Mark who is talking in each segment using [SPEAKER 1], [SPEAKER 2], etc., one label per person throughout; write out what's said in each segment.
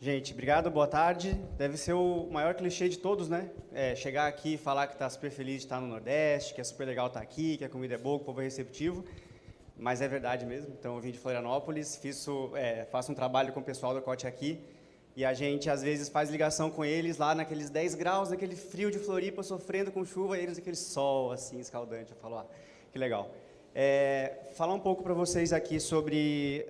[SPEAKER 1] Gente, obrigado, boa tarde. Deve ser o maior clichê de todos, né? Chegar aqui e falar que está super feliz de estar no Nordeste, que é super legal estar aqui, que a comida é boa, que o povo é receptivo. Mas é verdade mesmo. Então, eu vim de Florianópolis, faço um trabalho com o pessoal do Cote aqui, e a gente, às vezes, faz ligação com eles lá naqueles 10 graus, naquele frio de Floripa, sofrendo com chuva, e eles aquele sol, assim, escaldante. Eu falo, que legal. Falar um pouco para vocês aqui sobre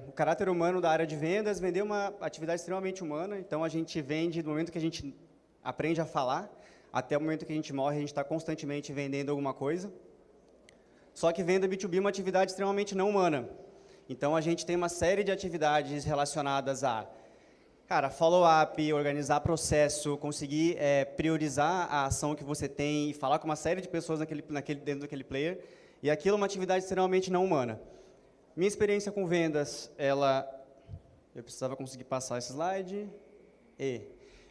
[SPEAKER 1] o caráter humano da área de vendas. Vender é uma atividade extremamente humana, então a gente vende do momento que a gente aprende a falar, até o momento que a gente morre, a gente está constantemente vendendo alguma coisa. Só que venda B2B é uma atividade extremamente não humana. Então, a gente tem uma série de atividades relacionadas a, follow-up, organizar processo, conseguir priorizar a ação que você tem e falar com uma série de pessoas dentro daquele player. E aquilo é uma atividade extremamente não humana. Minha experiência com vendas, eu precisava conseguir passar esse slide.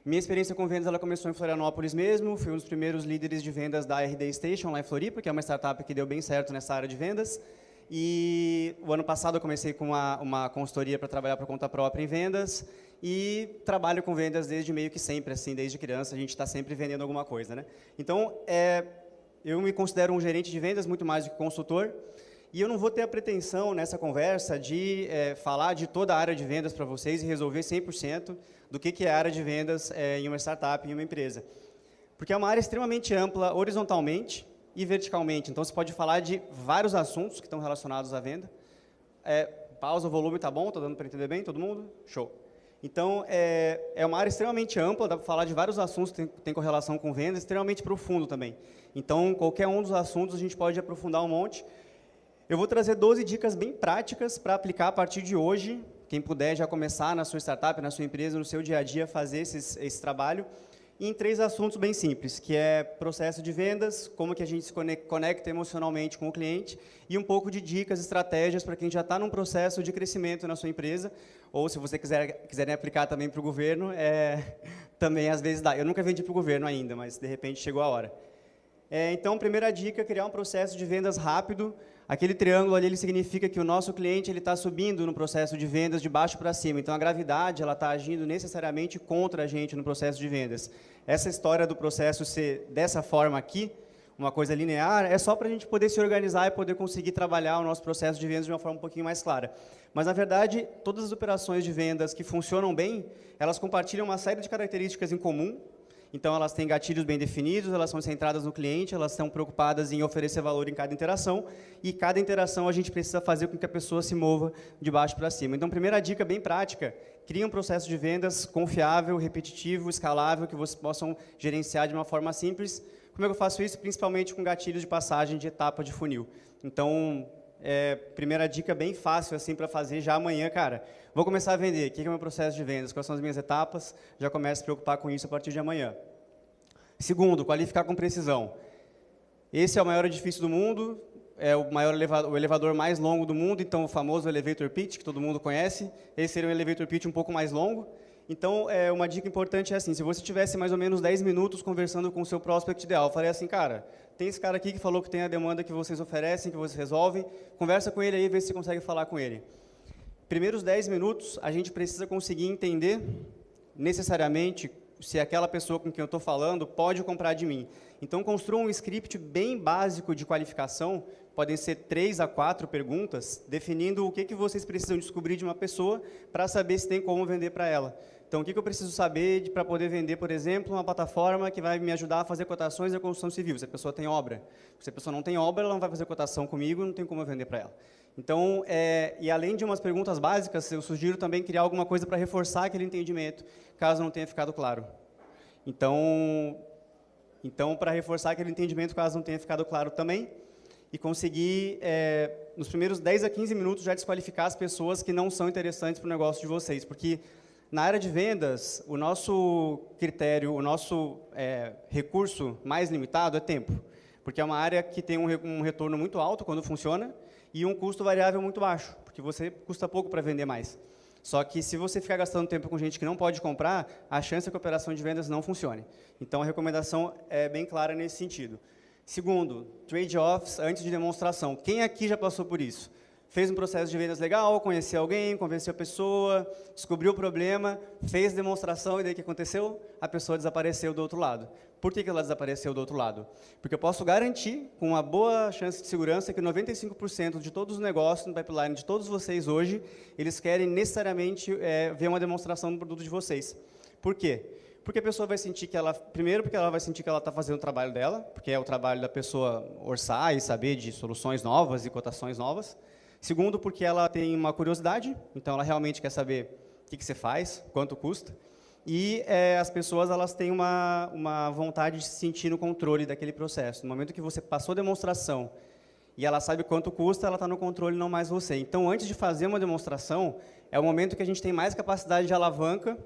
[SPEAKER 1] Minha experiência com vendas, ela começou em Florianópolis mesmo. Fui um dos primeiros líderes de vendas da RD Station, lá em Floripa, que é uma startup que deu bem certo nessa área de vendas. E o ano passado eu comecei com uma consultoria para trabalhar por conta própria em vendas. E trabalho com vendas desde meio que sempre, assim, desde criança, a gente está sempre vendendo alguma coisa, né? Então, eu me considero um gerente de vendas, muito mais do que consultor, e eu não vou ter a pretensão nessa conversa de falar de toda a área de vendas para vocês e resolver 100% do que é a área de vendas em uma startup, em uma empresa. Porque é uma área extremamente ampla, horizontalmente e verticalmente. Então, você pode falar de vários assuntos que estão relacionados à venda. Pausa, o volume está bom? Está dando para entender bem, todo mundo? Show. Então, é uma área extremamente ampla, dá para falar de vários assuntos que tem correlação com vendas, extremamente profundo também. Então, qualquer um dos assuntos a gente pode aprofundar um monte. Eu vou trazer 12 dicas bem práticas para aplicar a partir de hoje. Quem puder já começar na sua startup, na sua empresa, no seu dia a dia, fazer esse trabalho. Em 3 assuntos bem simples, que é processo de vendas, como que a gente se conecta emocionalmente com o cliente, e um pouco de dicas, estratégias para quem já está num processo de crescimento na sua empresa, ou se você quiserem aplicar também para o governo, também às vezes dá. Eu nunca vendi para o governo ainda, mas de repente chegou a hora. Então, primeira dica, criar um processo de vendas rápido. Aquele triângulo ali, ele significa que o nosso cliente está subindo no processo de vendas de baixo para cima. Então, a gravidade está agindo necessariamente contra a gente no processo de vendas. Essa história do processo ser dessa forma aqui, uma coisa linear, é só para a gente poder se organizar e poder conseguir trabalhar o nosso processo de vendas de uma forma um pouquinho mais clara. Mas, na verdade, todas as operações de vendas que funcionam bem, elas compartilham uma série de características em comum. Então, elas têm gatilhos bem definidos, elas são centradas no cliente, elas estão preocupadas em oferecer valor em cada interação, e cada interação a gente precisa fazer com que a pessoa se mova de baixo para cima. Então, primeira dica bem prática, crie um processo de vendas confiável, repetitivo, escalável, que vocês possam gerenciar de uma forma simples. Como é que eu faço isso? Principalmente com gatilhos de passagem de etapa de funil. Então, primeira dica bem fácil assim para fazer já amanhã, cara. Vou começar a vender. O que é o meu processo de vendas? Quais são as minhas etapas? Já começo a se preocupar com isso a partir de amanhã. Segundo, qualificar com precisão. Esse é o maior edifício do mundo, é o elevador mais longo do mundo, então o famoso elevator pitch, que todo mundo conhece. Esse seria um elevator pitch um pouco mais longo. Então, uma dica importante é assim, se você tivesse mais ou menos 10 minutos conversando com o seu prospect ideal, eu falei assim, cara, tem esse cara aqui que falou que tem a demanda que vocês oferecem, que vocês resolvem, conversa com ele aí, vê se você consegue falar com ele. Primeiros 10 minutos, a gente precisa conseguir entender, necessariamente, se aquela pessoa com quem eu estou falando pode comprar de mim. Então, construa um script bem básico de qualificação, podem ser 3 a 4 perguntas, definindo o que vocês precisam descobrir de uma pessoa para saber se tem como vender para ela. Então, o que eu preciso saber para poder vender, por exemplo, uma plataforma que vai me ajudar a fazer cotações da construção civil, se a pessoa tem obra. Se a pessoa não tem obra, ela não vai fazer cotação comigo, não tem como eu vender para ela. Então, e além de umas perguntas básicas, eu sugiro também criar alguma coisa para reforçar aquele entendimento, caso não tenha ficado claro. Então para reforçar aquele entendimento, caso não tenha ficado claro também, e conseguir, nos primeiros 10 a 15 minutos, já desqualificar as pessoas que não são interessantes para o negócio de vocês, porque na área de vendas, o nosso critério, o nosso recurso mais limitado é tempo, porque é uma área que tem um retorno muito alto quando funciona e um custo variável muito baixo, porque você custa pouco para vender mais. Só que se você ficar gastando tempo com gente que não pode comprar, a chance é que a operação de vendas não funcione. Então, a recomendação é bem clara nesse sentido. Segundo, trade-offs antes de demonstração. Quem aqui já passou por isso? fez um processo de vendas legal, conheceu alguém, convenceu a pessoa, descobriu o problema, fez demonstração e daí o que aconteceu? A pessoa desapareceu do outro lado. Por que ela desapareceu do outro lado? Porque eu posso garantir, com uma boa chance de segurança, que 95% de todos os negócios no pipeline de todos vocês hoje, eles querem necessariamente ver uma demonstração do produto de vocês. Por quê? Porque a pessoa vai sentir que ela, primeiro, porque ela vai sentir que ela está fazendo o trabalho dela, porque é o trabalho da pessoa orçar e saber de soluções novas e cotações novas. Segundo, porque ela tem uma curiosidade, então ela realmente quer saber o que você faz, quanto custa. E as pessoas elas têm uma vontade de se sentir no controle daquele processo. No momento que você passou a demonstração e ela sabe quanto custa, ela está no controle, não mais você. Então, antes de fazer uma demonstração, é o momento que a gente tem mais capacidade de alavanca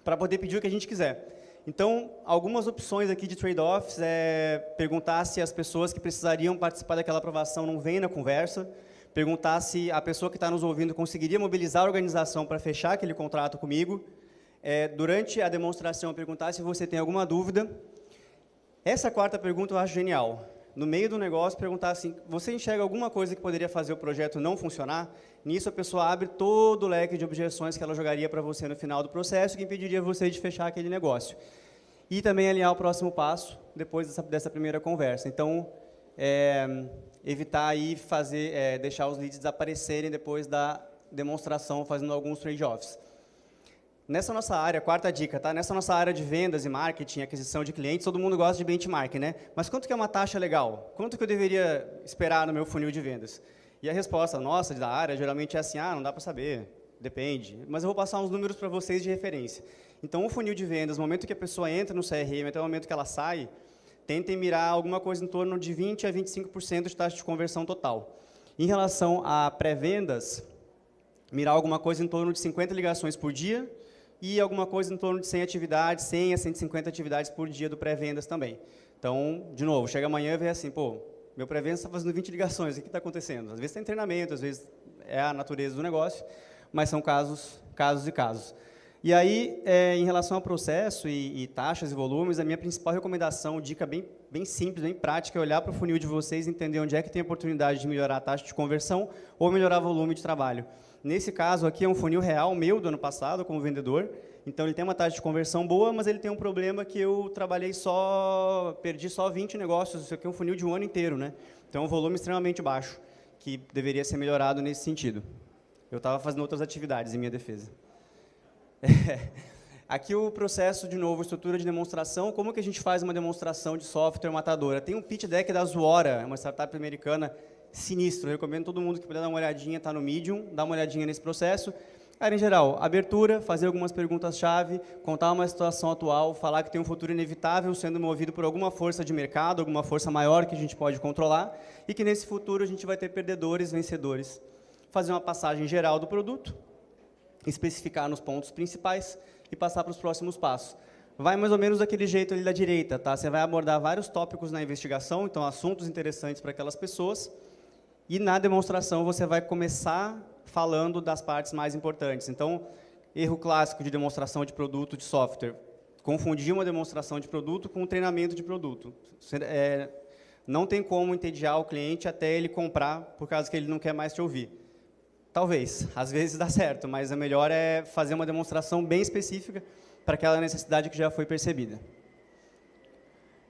[SPEAKER 1] para poder pedir o que a gente quiser. Então, algumas opções aqui de trade-offs é perguntar se as pessoas que precisariam participar daquela aprovação não vêm na conversa, perguntar se a pessoa que está nos ouvindo conseguiria mobilizar a organização para fechar aquele contrato comigo. Durante a demonstração, perguntar se você tem alguma dúvida. Essa quarta pergunta eu acho genial. No meio do negócio, perguntar assim, você enxerga alguma coisa que poderia fazer o projeto não funcionar? Nisso, a pessoa abre todo o leque de objeções que ela jogaria para você no final do processo, que impediria você de fechar aquele negócio. E também alinhar o próximo passo, depois dessa primeira conversa. Então, evitar aí deixar os leads desaparecerem depois da demonstração, fazendo alguns trade-offs. Nessa nossa área, quarta dica, tá? Nessa nossa área de vendas e marketing, aquisição de clientes, todo mundo gosta de benchmark, né? Mas quanto que é uma taxa legal? Quanto que eu deveria esperar no meu funil de vendas? E a resposta nossa da área geralmente é assim, não dá para saber, depende. Mas eu vou passar uns números para vocês de referência. Então, o funil de vendas, no momento que a pessoa entra no CRM até o momento que ela sai, tentem mirar alguma coisa em torno de 20% a 25% de taxa de conversão total. Em relação a pré-vendas, mirar alguma coisa em torno de 50 ligações por dia, e alguma coisa em torno de 100 atividades, 100 a 150 atividades por dia do pré-vendas também. Então, de novo, chega amanhã e vê assim, pô, meu pré-vendas está fazendo 20 ligações, o que está acontecendo? Às vezes está em treinamento, às vezes é a natureza do negócio, mas são casos e casos. E aí, em relação ao processo e taxas e volumes, a minha principal recomendação, dica bem simples, bem prática, é olhar para o funil de vocês e entender onde é que tem oportunidade de melhorar a taxa de conversão ou melhorar o volume de trabalho. Nesse caso aqui é um funil real meu do ano passado como vendedor, então ele tem uma taxa de conversão boa, mas ele tem um problema que eu perdi só 20 negócios, isso aqui é um funil de um ano inteiro, né? Então é um volume extremamente baixo, que deveria ser melhorado nesse sentido. Eu estava fazendo outras atividades em minha defesa. Aqui o processo, de novo, estrutura de demonstração, como que a gente faz uma demonstração de software matadora? Tem um pitch deck da Zuora, uma startup americana, sinistro, eu recomendo todo mundo que puder dar uma olhadinha, está no Medium, dá uma olhadinha nesse processo. Em geral, abertura, fazer algumas perguntas-chave, contar uma situação atual, falar que tem um futuro inevitável sendo movido por alguma força de mercado, alguma força maior que a gente pode controlar, e que nesse futuro a gente vai ter perdedores, vencedores. Fazer uma passagem geral do produto, especificar nos pontos principais e passar para os próximos passos. Vai mais ou menos daquele jeito ali da direita, tá? Você vai abordar vários tópicos na investigação, então assuntos interessantes para aquelas pessoas, e na demonstração você vai começar falando das partes mais importantes. Então, erro clássico de demonstração de produto de software, confundir uma demonstração de produto com um treinamento de produto. Não tem como entediar o cliente até ele comprar, por causa que ele não quer mais te ouvir. Talvez, às vezes dá certo, mas o melhor é fazer uma demonstração bem específica para aquela necessidade que já foi percebida.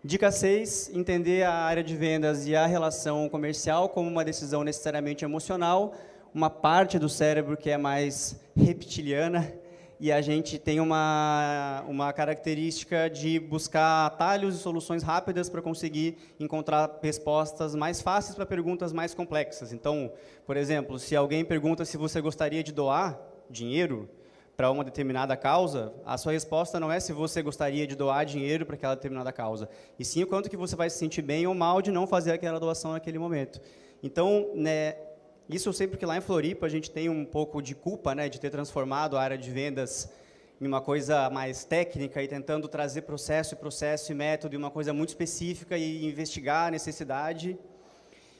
[SPEAKER 1] Dica 6, entender a área de vendas e a relação comercial como uma decisão necessariamente emocional, uma parte do cérebro que é mais reptiliana, e a gente tem uma característica de buscar atalhos e soluções rápidas para conseguir encontrar respostas mais fáceis para perguntas mais complexas. Então, por exemplo, se alguém pergunta se você gostaria de doar dinheiro para uma determinada causa, a sua resposta não é se você gostaria de doar dinheiro para aquela determinada causa, e sim o quanto que você vai se sentir bem ou mal de não fazer aquela doação naquele momento. Então, isso eu sempre que lá em Floripa a gente tem um pouco de culpa, de ter transformado a área de vendas em uma coisa mais técnica e tentando trazer processo e método e uma coisa muito específica e investigar a necessidade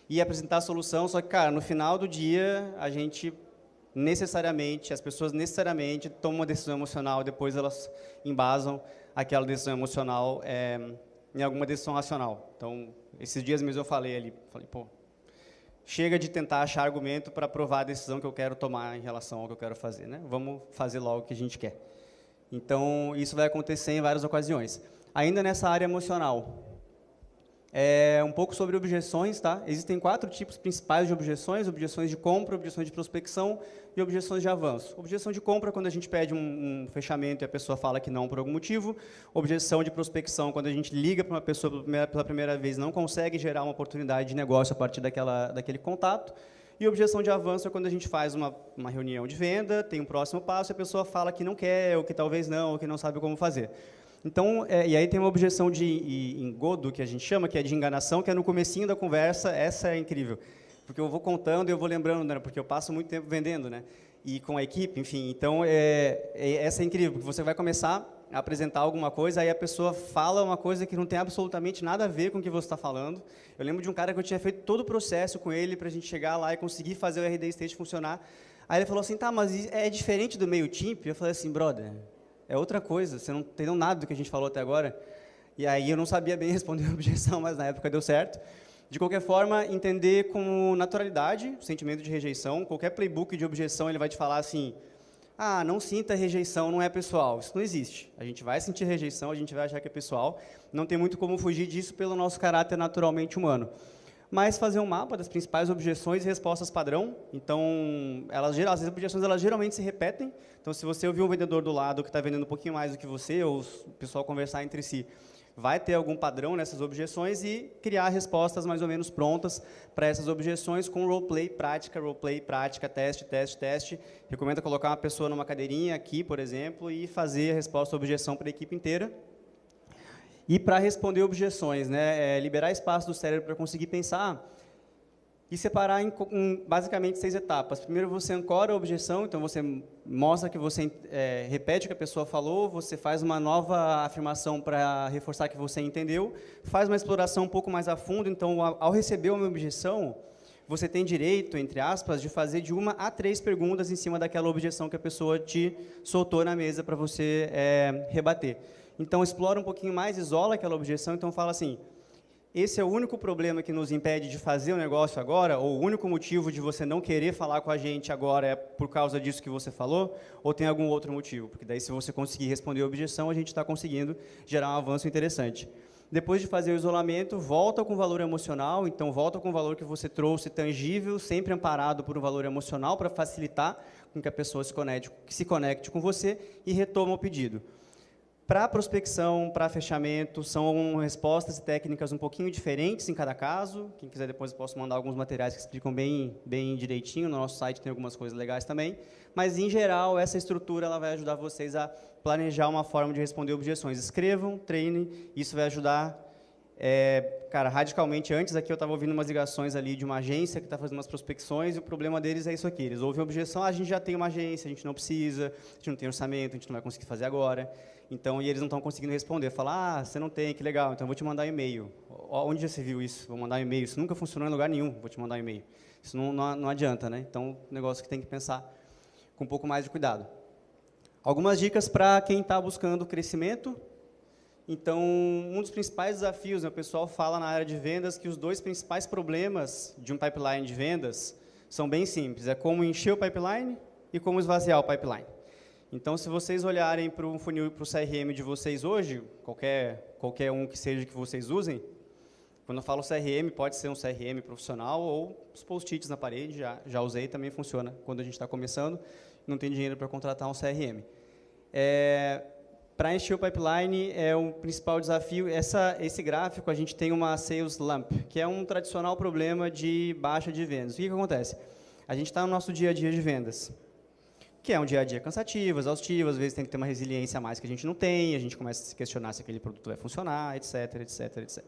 [SPEAKER 1] e apresentar a solução, só que, cara, no final do dia a gente as pessoas necessariamente tomam uma decisão emocional, depois elas embasam aquela decisão emocional em alguma decisão racional. Então, esses dias mesmo eu falei, pô, chega de tentar achar argumento para provar a decisão que eu quero tomar em relação ao que eu quero fazer, né? Vamos fazer logo o que a gente quer. Então, isso vai acontecer em várias ocasiões. Ainda nessa área emocional, um pouco sobre objeções, tá? Existem 4 tipos principais de objeções: objeções de compra, objeções de prospecção e objeções de avanço. Objeção de compra, quando a gente pede um fechamento e a pessoa fala que não por algum motivo. Objeção de prospecção, quando a gente liga para uma pessoa pela primeira vez e não consegue gerar uma oportunidade de negócio a partir daquele contato. E objeção de avanço é quando a gente faz uma reunião de venda, tem um próximo passo e a pessoa fala que não quer, ou que talvez não, ou que não sabe como fazer. Então, e aí tem uma objeção de engodo, que a gente chama, que é de enganação, que é no comecinho da conversa. Essa é incrível, porque eu vou contando e eu vou lembrando, né, porque eu passo muito tempo vendendo, né, e com a equipe, enfim. Então, essa é incrível, porque você vai começar a apresentar alguma coisa, aí a pessoa fala uma coisa que não tem absolutamente nada a ver com o que você está falando. Eu lembro de um cara que eu tinha feito todo o processo com ele para a gente chegar lá e conseguir fazer o RD State funcionar. Aí ele falou assim, tá, mas é diferente do MailChimp? Eu falei assim, brother, é outra coisa, você não entendeu nada do que a gente falou até agora. E aí eu não sabia bem responder a objeção, mas na época deu certo. De qualquer forma, entender com naturalidade o sentimento de rejeição. Qualquer playbook de objeção, ele vai te falar assim, ah, não sinta rejeição, não é pessoal. Isso não existe. A gente vai sentir rejeição, a gente vai achar que é pessoal. Não tem muito como fugir disso pelo nosso caráter naturalmente humano. Mas fazer um mapa das principais objeções e respostas padrão. Então, as objeções elas geralmente se repetem. Então, se você ouvir um vendedor do lado que está vendendo um pouquinho mais do que você, ou o pessoal conversar entre si, vai ter algum padrão nessas objeções e criar respostas mais ou menos prontas para essas objeções com roleplay, prática, teste, teste, teste. Recomendo colocar uma pessoa numa cadeirinha aqui, por exemplo, e fazer a resposta à objeção para a equipe inteira. E para responder objeções, né, liberar espaço do cérebro para conseguir pensar e separar em basicamente 6 etapas. Primeiro, você ancora a objeção, então você mostra que você repete o que a pessoa falou, você faz uma nova afirmação para reforçar que você entendeu, faz uma exploração um pouco mais a fundo. Então, ao receber uma objeção, você tem direito, entre aspas, de fazer de 1 a 3 perguntas em cima daquela objeção que a pessoa te soltou na mesa para você rebater. Então, explora um pouquinho mais, isola aquela objeção, então fala assim, esse é o único problema que nos impede de fazer o negócio agora, ou o único motivo de você não querer falar com a gente agora é por causa disso que você falou, ou tem algum outro motivo? Porque daí, se você conseguir responder a objeção, a gente está conseguindo gerar um avanço interessante. Depois de fazer o isolamento, volta com o valor emocional, então volta com o valor que você trouxe tangível, sempre amparado por um valor emocional, para facilitar com que a pessoa se conecte com você e retoma o pedido. Para prospecção, para fechamento, são respostas e técnicas um pouquinho diferentes em cada caso. Quem quiser depois eu posso mandar alguns materiais que explicam bem direitinho. No nosso site tem algumas coisas legais também. Mas, em geral, essa estrutura ela vai ajudar vocês a planejar uma forma de responder objeções. Escrevam, treinem, isso vai ajudar, cara, radicalmente. Antes aqui eu estava ouvindo umas ligações ali de uma agência que está fazendo umas prospecções e o problema deles é isso aqui. Eles ouvem a objeção, a gente já tem uma agência, a gente não precisa, a gente não tem orçamento, a gente não vai conseguir fazer agora. Então, e eles não estão conseguindo responder. Falar, ah, você não tem, que legal, então eu vou te mandar um e-mail. Onde já se viu isso? Vou mandar um e-mail. Isso nunca funcionou em lugar nenhum, vou te mandar um e-mail. Isso não adianta, né? Então, negócio que tem que pensar com um pouco mais de cuidado. Algumas dicas para quem está buscando crescimento. Então, um dos principais desafios, né, o pessoal fala na área de vendas que os 2 principais problemas de um pipeline de vendas são bem simples. É como encher o pipeline e como esvaziar o pipeline. Então, se vocês olharem para o funil, para o CRM de vocês hoje, qualquer um que seja que vocês usem, quando eu falo CRM, pode ser um CRM profissional ou os post-its na parede, já usei, também funciona quando a gente está começando, não tem dinheiro para contratar um CRM. Para encher o pipeline, é o principal desafio. Esse gráfico, a gente tem uma sales lump, que é um tradicional problema de baixa de vendas. O que acontece? A gente está no nosso dia a dia de vendas, que é um dia a dia cansativo, exaustivo, às vezes tem que ter uma resiliência a mais que a gente não tem, a gente começa a se questionar se aquele produto vai funcionar, etc, etc, etc.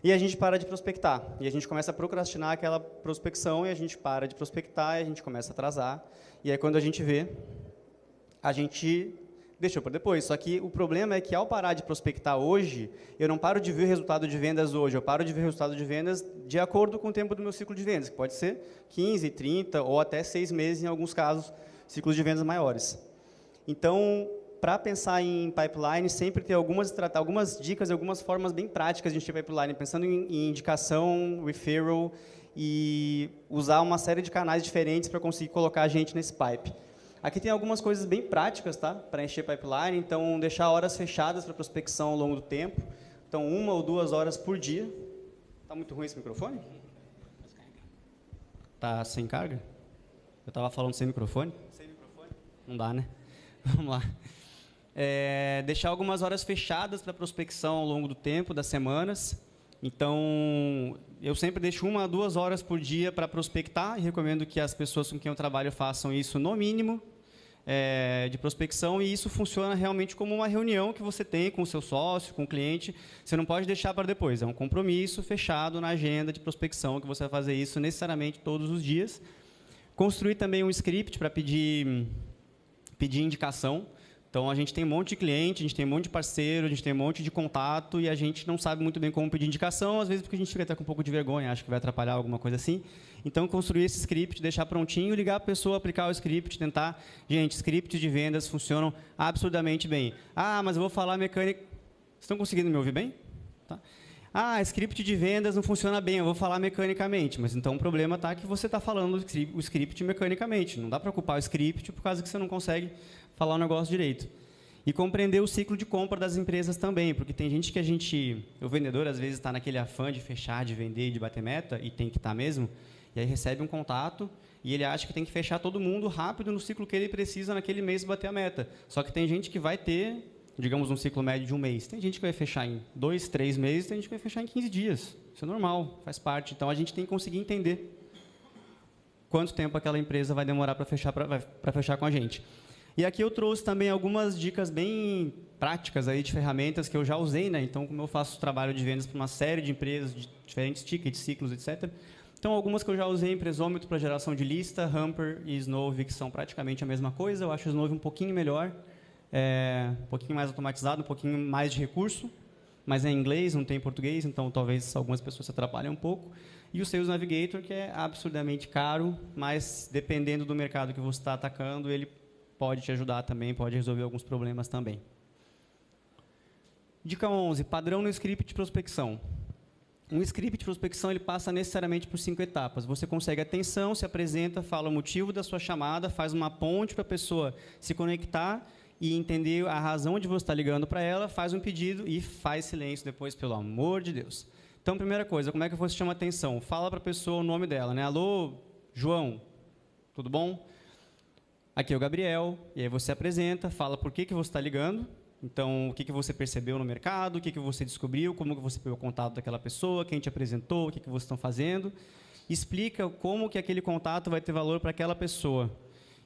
[SPEAKER 1] E a gente para de prospectar, e a gente começa a procrastinar aquela prospecção, e a gente para de prospectar, e a gente começa a atrasar, e aí quando a gente vê, a gente deixou para depois. Só que o problema é que ao parar de prospectar hoje, eu não paro de ver o resultado de vendas hoje, eu paro de ver o resultado de vendas de acordo com o tempo do meu ciclo de vendas, que pode ser 15, 30 ou até 6 meses em alguns casos, ciclos de vendas maiores. Então, para pensar em pipeline, sempre ter algumas dicas, algumas formas bem práticas de encher pipeline, pensando em indicação, referral e usar uma série de canais diferentes para conseguir colocar a gente nesse pipe. Aqui tem algumas coisas bem práticas, tá? Para encher pipeline, então deixar horas fechadas para prospecção ao longo do tempo. Então, 1 ou 2 horas por dia. Está muito ruim esse microfone? Está sem carga? Eu estava falando sem microfone? Sem microfone? Não dá, né? Vamos lá. Deixar algumas horas fechadas para prospecção ao longo do tempo, das semanas. Então, eu sempre deixo 1 a 2 horas por dia para prospectar e recomendo que as pessoas com quem eu trabalho façam isso no mínimo de prospecção, e isso funciona realmente como uma reunião que você tem com o seu sócio, com o cliente. Você não pode deixar para depois, é um compromisso fechado na agenda de prospecção que você vai fazer isso necessariamente todos os dias. Construir também um script para pedir indicação. Então, a gente tem um monte de cliente, a gente tem um monte de parceiro, a gente tem um monte de contato e a gente não sabe muito bem como pedir indicação, às vezes porque a gente fica até com um pouco de vergonha, acha que vai atrapalhar alguma coisa assim. Então, construir esse script, deixar prontinho, ligar a pessoa, aplicar o script, tentar... Gente, scripts de vendas funcionam absurdamente bem. Ah, mas eu vou falar mecânica... Vocês estão conseguindo me ouvir bem? Tá. Ah, script de vendas não funciona bem, eu vou falar mecanicamente. Mas então o problema está que você está falando o script mecanicamente. Não dá para ocupar o script por causa que você não consegue falar o negócio direito. E compreender o ciclo de compra das empresas também, porque tem gente que o vendedor às vezes está naquele afã de fechar, de vender, de bater meta, e tem que estar mesmo, e aí recebe um contato e ele acha que tem que fechar todo mundo rápido no ciclo que ele precisa naquele mês bater a meta. Só que tem gente que vai ter, digamos, um ciclo médio de 1 mês. Tem gente que vai fechar em 2, 3 meses, tem gente que vai fechar em 15 dias. Isso é normal, faz parte. Então, a gente tem que conseguir entender quanto tempo aquela empresa vai demorar para fechar com a gente. E aqui eu trouxe também algumas dicas bem práticas aí de ferramentas que eu já usei, né? Então, como eu faço trabalho de vendas para uma série de empresas, de diferentes tickets, ciclos, etc. Então, algumas que eu já usei, Empresômetro para geração de lista, Hamper e Snove, que são praticamente a mesma coisa. Eu acho o Snove um pouquinho melhor, um pouquinho mais automatizado, um pouquinho mais de recurso, mas é em inglês, não tem em português, então talvez algumas pessoas se atrapalhem um pouco. E o Sales Navigator, que é absurdamente caro, mas dependendo do mercado que você está atacando, ele pode te ajudar também, pode resolver alguns problemas também. Dica 11, padrão no script de prospecção. Um script de prospecção ele passa necessariamente por 5 etapas. Você consegue atenção, se apresenta, fala o motivo da sua chamada, faz uma ponte para a pessoa se conectar e entender a razão de você estar ligando para ela, faz um pedido e faz silêncio depois, pelo amor de Deus. Então, primeira coisa, como é que você chama atenção? Fala para a pessoa o nome dela, né? Alô, João, tudo bom? Aqui é o Gabriel, e aí você apresenta, fala por que você está ligando, então o que você percebeu no mercado, o que você descobriu, como que você pegou o contato daquela pessoa, quem te apresentou, o que vocês estão fazendo, explica como que aquele contato vai ter valor para aquela pessoa.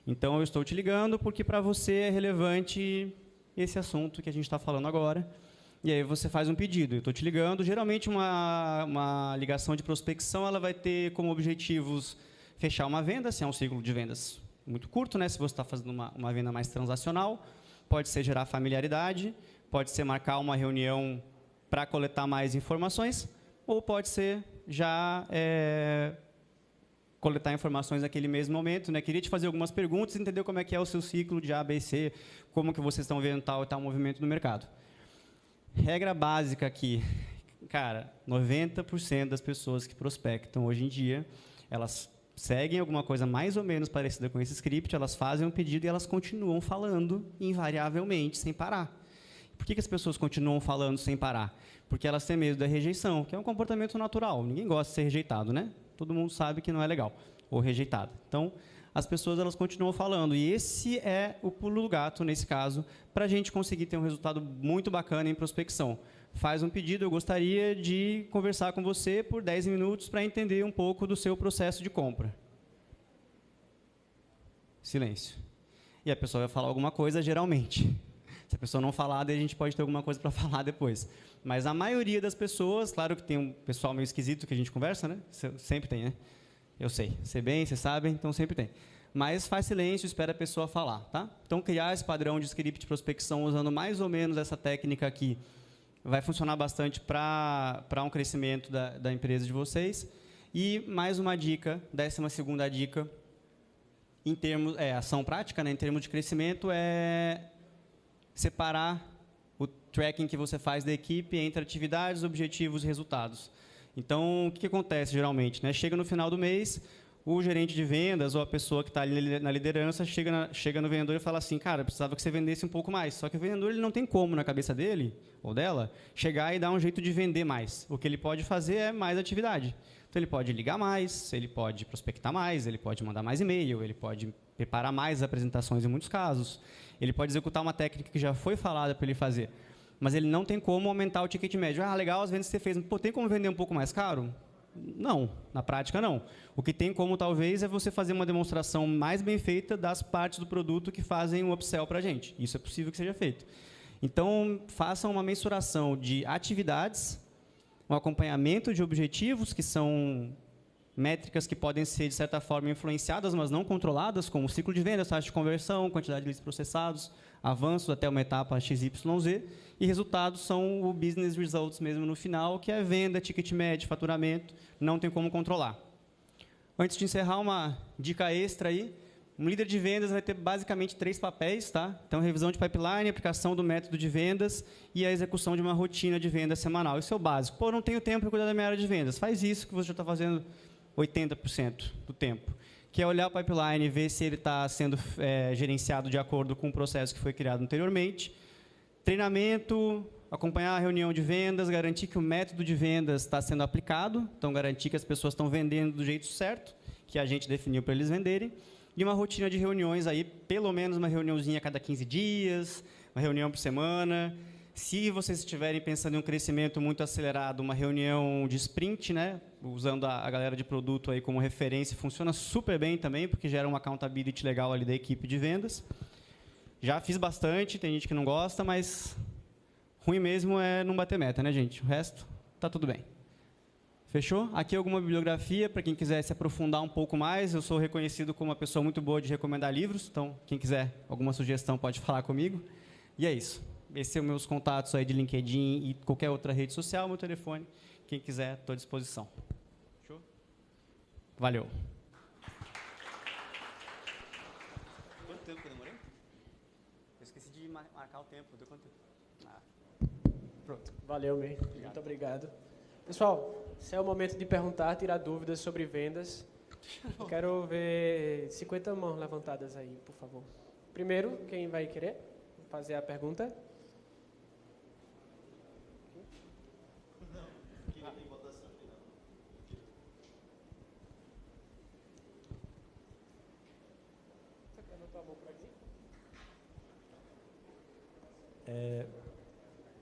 [SPEAKER 1] Então, eu estou te ligando porque para você é relevante esse assunto que a gente está falando agora, e aí você faz um pedido. Eu estou te ligando, geralmente uma ligação de prospecção ela vai ter como objetivos fechar uma venda, se é um ciclo de vendas muito curto, né? Se você está fazendo uma venda mais transacional, pode ser gerar familiaridade, pode ser marcar uma reunião para coletar mais informações, ou pode ser já coletar informações naquele mesmo momento, né? Queria te fazer algumas perguntas, entender como é que é o seu ciclo de A, B e C, como que vocês estão vendo tal e tal movimento no mercado. Regra básica aqui, cara, 90% das pessoas que prospectam hoje em dia, elas seguem alguma coisa mais ou menos parecida com esse script, elas fazem um pedido e elas continuam falando invariavelmente, sem parar. Por que as pessoas continuam falando sem parar? Porque elas têm medo da rejeição, que é um comportamento natural. Ninguém gosta de ser rejeitado, né? Todo mundo sabe que não é legal, ou rejeitado. Então, as pessoas elas continuam falando. E esse é o pulo do gato, nesse caso, para a gente conseguir ter um resultado muito bacana em prospecção. Faz um pedido, eu gostaria de conversar com você por 10 minutos para entender um pouco do seu processo de compra. Silêncio. E a pessoa vai falar alguma coisa, geralmente. Se a pessoa não falar, daí a gente pode ter alguma coisa para falar depois. Mas a maioria das pessoas, claro que tem um pessoal meio esquisito que a gente conversa, né? Sempre tem, né? Eu sei. Sei bem, vocês sabem, então sempre tem. Mas faz silêncio, espera a pessoa falar, tá? Então, criar esse padrão de script de prospecção usando mais ou menos essa técnica aqui vai funcionar bastante para um crescimento da empresa de vocês. E mais uma dica, 12ª dica, em termos, ação prática, né, em termos de crescimento, é separar o tracking que você faz da equipe entre atividades, objetivos e resultados. Então, o que acontece geralmente? Né? Chega no final do mês, o gerente de vendas ou a pessoa que está ali na liderança chega no vendedor e fala assim, cara, precisava que você vendesse um pouco mais. Só que o vendedor ele não tem como, na cabeça dele ou dela, chegar e dar um jeito de vender mais. O que ele pode fazer é mais atividade. Então, ele pode ligar mais, ele pode prospectar mais, ele pode mandar mais e-mail, ele pode preparar mais apresentações em muitos casos, ele pode executar uma técnica que já foi falada para ele fazer, mas ele não tem como aumentar o ticket médio. Ah, legal, as vendas que você fez, pô, tem como vender um pouco mais caro? Não, na prática não. O que tem como, talvez, é você fazer uma demonstração mais bem feita das partes do produto que fazem o upsell para a gente. Isso é possível que seja feito. Então, façam uma mensuração de atividades, um acompanhamento de objetivos, que são métricas que podem ser, de certa forma, influenciadas, mas não controladas, como o ciclo de vendas, taxa de conversão, quantidade de leads processados, avanços até uma etapa XYZ, e resultados são o business results mesmo no final, que é venda, ticket médio, faturamento, não tem como controlar. Antes de encerrar, uma dica extra aí, um líder de vendas vai ter basicamente 3 papéis, tá? Então, revisão de pipeline, aplicação do método de vendas e a execução de uma rotina de venda semanal. Isso é o básico. Pô, não tenho tempo para cuidar da minha área de vendas. Faz isso que você já está fazendo 80% do tempo, que é olhar o pipeline e ver se ele está sendo gerenciado de acordo com o processo que foi criado anteriormente. Treinamento, acompanhar a reunião de vendas, garantir que o método de vendas está sendo aplicado, então garantir que as pessoas estão vendendo do jeito certo, que a gente definiu para eles venderem, e uma rotina de reuniões, aí, pelo menos uma reuniãozinha a cada 15 dias, uma reunião por semana. Se vocês estiverem pensando em um crescimento muito acelerado, uma reunião de sprint, né, usando a galera de produto aí como referência, funciona super bem também, porque gera uma accountability legal ali da equipe de vendas. Já fiz bastante, tem gente que não gosta, mas ruim mesmo é não bater meta, né, gente? O resto, tá tudo bem. Fechou? Aqui alguma bibliografia para quem quiser se aprofundar um pouco mais. Eu sou reconhecido como uma pessoa muito boa de recomendar livros, então quem quiser alguma sugestão pode falar comigo. E é isso. Esses são meus contatos aí de LinkedIn e qualquer outra rede social, meu telefone. Quem quiser, estou à disposição. Fechou? Valeu. Quanto tempo que eu demorei? Eu esqueci de marcar o tempo. Deu quanto tempo? Pronto.
[SPEAKER 2] Valeu, May. Muito obrigado. Pessoal, esse é o momento de perguntar, tirar dúvidas sobre vendas. Eu quero ver 50 mãos levantadas aí, por favor. Primeiro, quem vai querer fazer a pergunta?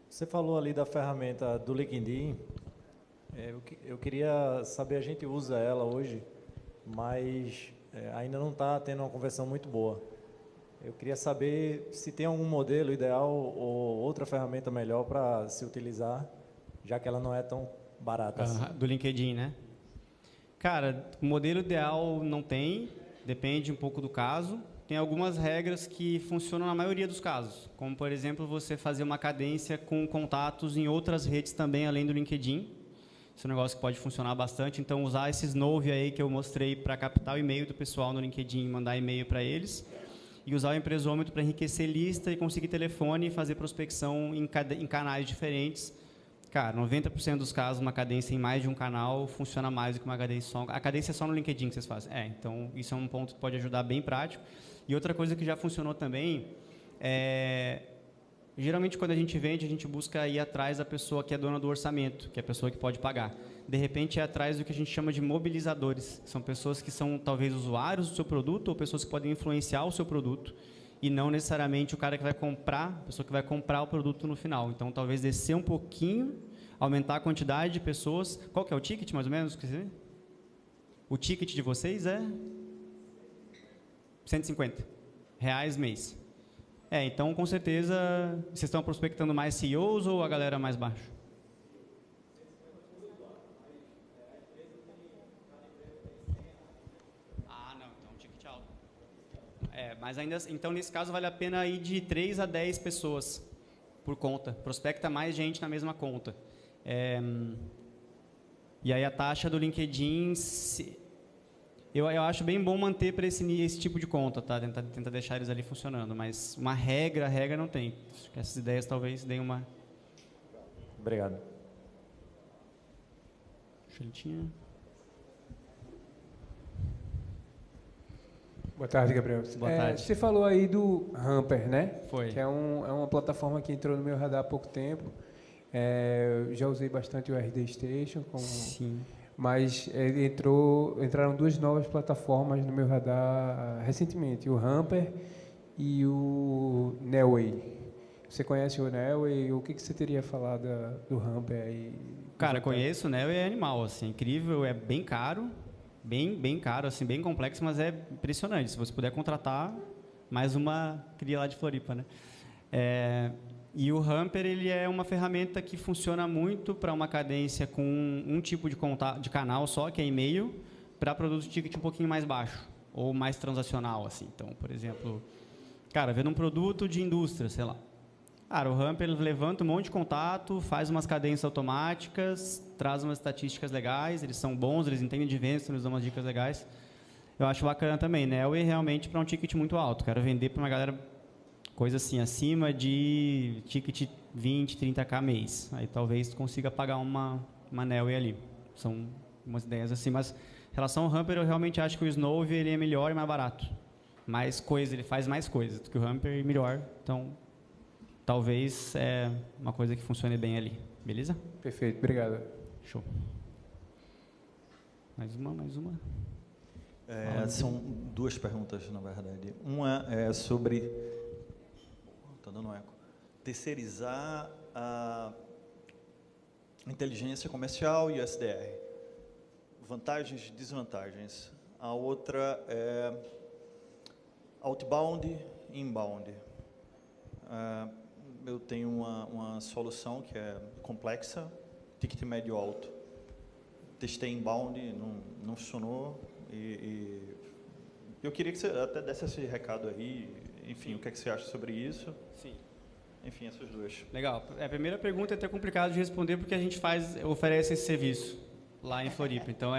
[SPEAKER 3] Você falou ali da ferramenta do LinkedIn. Eu queria saber, a gente usa ela hoje, mas ainda não está tendo uma conversão muito boa. Eu queria saber se tem algum modelo ideal ou outra ferramenta melhor para se utilizar, já que ela não é tão barata assim.
[SPEAKER 1] Do LinkedIn, né? Cara, o modelo ideal não tem, depende um pouco do caso. Tem algumas regras que funcionam na maioria dos casos, como, por exemplo, você fazer uma cadência com contatos em outras redes também, além do LinkedIn. Esse é um negócio que pode funcionar bastante. Então, usar esses Nove aí que eu mostrei para captar o e-mail do pessoal no LinkedIn e mandar e-mail para eles. E usar o empresômetro para enriquecer lista e conseguir telefone e fazer prospecção em canais diferentes. Cara, 90% dos casos, uma cadência em mais de um canal funciona mais do que uma cadência só. A cadência é só no LinkedIn que vocês fazem. Então, isso é um ponto que pode ajudar bem prático. E outra coisa que já funcionou também é... Geralmente, quando a gente vende, a gente busca ir atrás da pessoa que é dona do orçamento, que é a pessoa que pode pagar. De repente, é atrás do que a gente chama de mobilizadores. São pessoas que são, talvez, usuários do seu produto ou pessoas que podem influenciar o seu produto e não necessariamente o cara que vai comprar, a pessoa que vai comprar o produto no final. Então, talvez descer um pouquinho, aumentar a quantidade de pessoas. Qual que é o ticket, mais ou menos? O ticket de vocês é R$150 mês. Então, com certeza, vocês estão prospectando mais CEOs ou a galera mais baixo? Não, então ticket alto. Mas ainda, então, nesse caso, vale a pena ir de 3 a 10 pessoas por conta. Prospecta mais gente na mesma conta. E aí a taxa do LinkedIn... Eu acho bem bom manter para esse tipo de conta, tá? Tentar deixar eles ali funcionando, mas uma regra não tem. Acho que essas ideias talvez deem uma...
[SPEAKER 3] Obrigado.
[SPEAKER 1] Acho que ele tinha...
[SPEAKER 4] Boa tarde, Gabriel.
[SPEAKER 1] Boa tarde.
[SPEAKER 4] Você falou aí do Hamper, né?
[SPEAKER 1] Foi.
[SPEAKER 4] Que é uma plataforma que entrou no meu radar há pouco tempo. Eu já usei bastante o RD Station,
[SPEAKER 1] Sim.
[SPEAKER 4] mas entraram duas novas plataformas no meu radar recentemente, o Hamper e o Nelway. Você conhece o Nelway? O que você teria a falar do Hamper aí?
[SPEAKER 1] Cara, conheço, né? É animal, assim, incrível, é bem caro, bem caro, assim, bem complexo, mas é impressionante. Se você puder contratar, mais uma cria lá de Floripa, né? E o Hamper, ele é uma ferramenta que funciona muito para uma cadência com um tipo de canal só, que é e-mail, para produto de ticket um pouquinho mais baixo, ou mais transacional, assim. Então, por exemplo, cara, vendo um produto de indústria, sei lá. Cara, o Hamper levanta um monte de contato, faz umas cadências automáticas, traz umas estatísticas legais, eles são bons, eles entendem de vendas, eles dão umas dicas legais. Eu acho bacana também, né? E realmente para um ticket muito alto. Quero vender para uma galera, coisa assim, acima de ticket 20, 30k mês. Aí talvez consiga pagar uma Nelway ali. São umas ideias assim, mas em relação ao Hamper, eu realmente acho que o Snove ele é melhor e mais barato. Mais coisa, ele faz mais coisas do que o Hamper e melhor. Então, talvez é uma coisa que funcione bem ali. Beleza?
[SPEAKER 4] Perfeito, obrigado.
[SPEAKER 1] Show. Mais uma.
[SPEAKER 5] São duas perguntas, na verdade. Uma é sobre... Está dando eco. Terceirizar a inteligência comercial e o SDR. Vantagens e desvantagens. A outra é outbound e inbound. Eu tenho uma solução que é complexa, ticket médio alto. Testei inbound, não funcionou. E eu queria que você até desse esse recado aí. Enfim, o que é que você acha sobre isso?
[SPEAKER 1] Sim.
[SPEAKER 5] Enfim, essas duas.
[SPEAKER 1] Legal. A primeira pergunta é até complicado de responder porque a gente oferece esse serviço lá em Floripa. Então,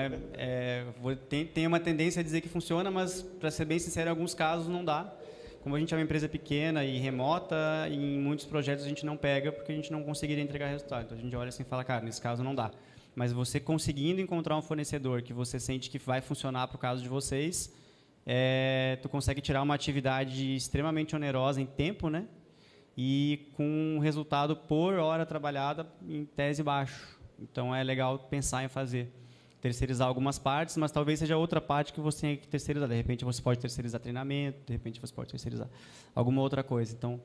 [SPEAKER 1] tem uma tendência a dizer que funciona, mas, para ser bem sincero, em alguns casos não dá. Como a gente é uma empresa pequena e remota, em muitos projetos a gente não pega porque a gente não conseguiria entregar resultado. Então, a gente olha assim e fala, cara, nesse caso não dá. Mas você conseguindo encontrar um fornecedor que você sente que vai funcionar para o caso de vocês, tu consegue tirar uma atividade extremamente onerosa em tempo, né? E com um resultado por hora trabalhada em tese baixo. Então, é legal pensar em terceirizar algumas partes, mas talvez seja outra parte que você tenha que terceirizar. De repente, você pode terceirizar treinamento, de repente, você pode terceirizar alguma outra coisa. Então,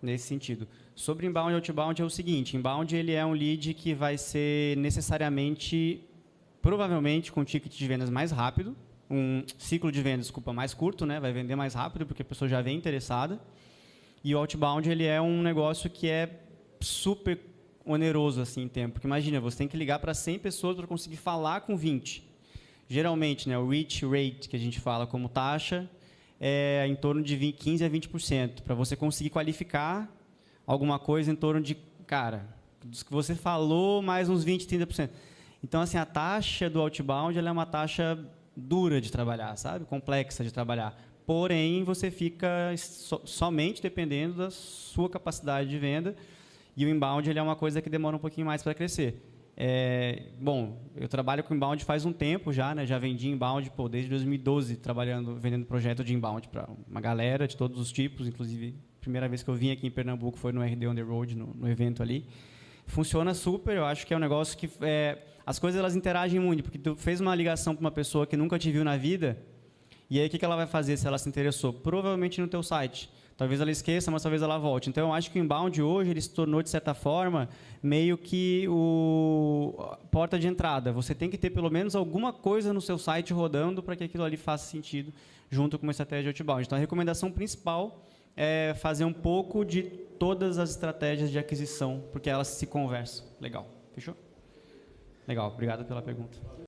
[SPEAKER 1] nesse sentido. Sobre inbound e outbound é o seguinte, inbound ele é um lead que vai ser provavelmente com um ticket de vendas mais rápido, um ciclo de vendas, mais curto, né? Vai vender mais rápido porque a pessoa já vem interessada. E o outbound ele é um negócio que é super oneroso assim em tempo. Porque imagina, você tem que ligar para 100 pessoas para conseguir falar com 20. Geralmente, né, o reach rate que a gente fala como taxa é em torno de 15 a 20%. Para você conseguir qualificar alguma coisa em torno de, dos que você falou, mais uns 20, 30%. Então, assim, a taxa do outbound ela é uma taxa dura de trabalhar, sabe? Complexa de trabalhar. Porém, você fica somente dependendo da sua capacidade de venda. E o inbound ele é uma coisa que demora um pouquinho mais para crescer. Bom, eu trabalho com inbound faz um tempo já, né? Já vendi inbound desde 2012, vendendo projeto de inbound para uma galera de todos os tipos. Inclusive, a primeira vez que eu vim aqui em Pernambuco foi no RD On The Road, no evento ali. Funciona super, eu acho que é um negócio que... as coisas elas interagem muito, porque tu fez uma ligação para uma pessoa que nunca te viu na vida, e aí o que ela vai fazer se ela se interessou? Provavelmente no teu site. Talvez ela esqueça, mas talvez ela volte. Então, eu acho que o inbound hoje ele se tornou, de certa forma, meio que a porta de entrada. Você tem que ter pelo menos alguma coisa no seu site rodando para que aquilo ali faça sentido junto com uma estratégia de outbound. Então, a recomendação principal é fazer um pouco de todas as estratégias de aquisição, porque elas se conversam. Legal. Fechou? Legal. Obrigado pela pergunta.